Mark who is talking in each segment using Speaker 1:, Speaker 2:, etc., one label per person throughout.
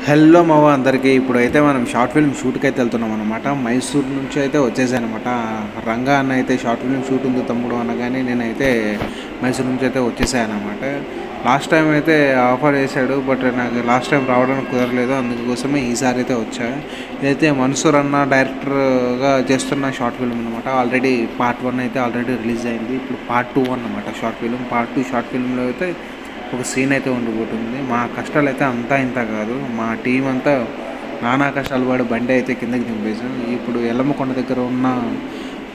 Speaker 1: Hello మావ అందరికీ. ఇప్పుడైతే మనం షార్ట్ ఫిల్మ్ షూట్కి అయితే వెళ్తున్నాం అనమాట. మైసూర్ నుంచి అయితే వచ్చేసానమాట. రంగా అన్న అయితే షార్ట్ ఫిల్మ్ షూట్ ఉంది తమ్ముడు అనగానే నేనైతే మైసూర్ నుంచి అయితే వచ్చేసానమాట. లాస్ట్ టైం అయితే ఆఫర్ చేశాడు, బట్ నాకు లాస్ట్ టైం రావడానికి కుదరలేదు. అందుకోసమే ఈసారి అయితే వచ్చా. ఇదైతే మన్సూర్ అన్న డైరెక్టర్గా చేస్తున్న షార్ట్ ఫిల్మ్ అనమాట. ఆల్రెడీ పార్ట్ 1 అయితే ఆల్రెడీ రిలీజ్ అయింది. ఇప్పుడు పార్ట్ 2 అన్నమాట షార్ట్ ఫిల్మ్. పార్ట్ 2 షార్ట్ ఫిల్మ్లో అయితే ఒక సీన్ అయితే ఉండిపోతుంది. మా కష్టాలు అయితే అంతా ఇంత కాదు. మా టీం అంతా నానా కష్టాలు పడి బండి అయితే కిందకి దింపేసాం. ఇప్పుడు ఎల్లమ్మకొండ దగ్గర ఉన్న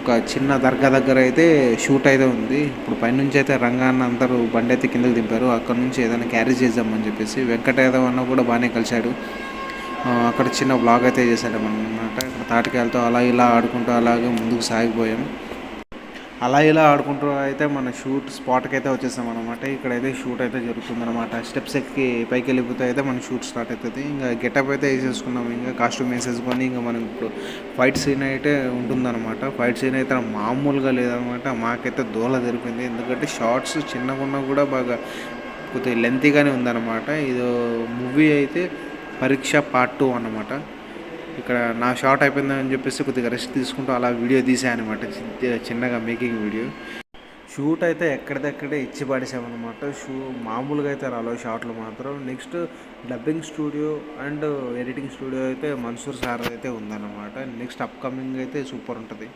Speaker 1: ఒక చిన్న దర్గా దగ్గర అయితే షూట్ అయితే ఉంది. ఇప్పుడు పైనుంచి అయితే రంగాన్న అందరూ బండి అయితే కిందకి దింపారు. అక్కడ నుంచి ఏదైనా క్యారీ చేద్దామని చెప్పేసి వెంకట యాదవ్ అన్న కూడా బాగానే కలిశాడు. అక్కడ చిన్న బ్లాగ్ అయితే చేశాడు అన్నమాట. ఇక్కడ తాటికాయలతో అలా ఇలా ఆడుకుంటూ అలాగే ముందుకు సాగిపోయాం. అలా ఇలా ఆడుకుంటూ అయితే మన షూట్ స్పాట్కి అయితే వచ్చేసాం అనమాట. ఇక్కడైతే షూట్ అయితే జరుగుతుందన్నమాట. స్టెప్స్ ఎక్కి పైకి వెళ్ళిపోతే అయితే మన షూట్ స్టార్ట్ అవుతుంది. ఇంకా గెటప్ అయితే వేసేసుకున్నాం, ఇంకా కాస్ట్యూమ్ వేసేసుకొని ఇంకా మనం ఇప్పుడు ఫైట్ సీన్ అయితే ఉంటుందన్నమాట. ఫైట్ సీన్ అయితే మామూలుగా లేదనమాట. మాకైతే దూల జరిపింది, ఎందుకంటే షార్ట్స్ చిన్నగా ఉన్నా కూడా బాగా కొద్దిగా లెంతీగానే ఉందన్నమాట. ఇది మూవీ అయితే పరీక్ష పార్ట్ 2 అన్నమాట. ఇక్కడ నా షార్ట్ అయిపోయిందని చెప్పేసి కొద్దిగా రెస్ట్ తీసుకుంటూ అలా వీడియో తీసాను అనమాట. చిన్నగా మేకింగ్ వీడియో. షూట్ అయితే ఎక్కడిదక్కడే ఇచ్చి పడేసామన్నమాట. మామూలుగా అయితే రాలేదు షార్ట్లు మాత్రం. Next dubbing studio and editing studio అయితే మన్సూర్ సార్ అయితే ఉందన్నమాట. నెక్స్ట్ అప్కమింగ్ అయితే సూపర్ ఉంటుంది.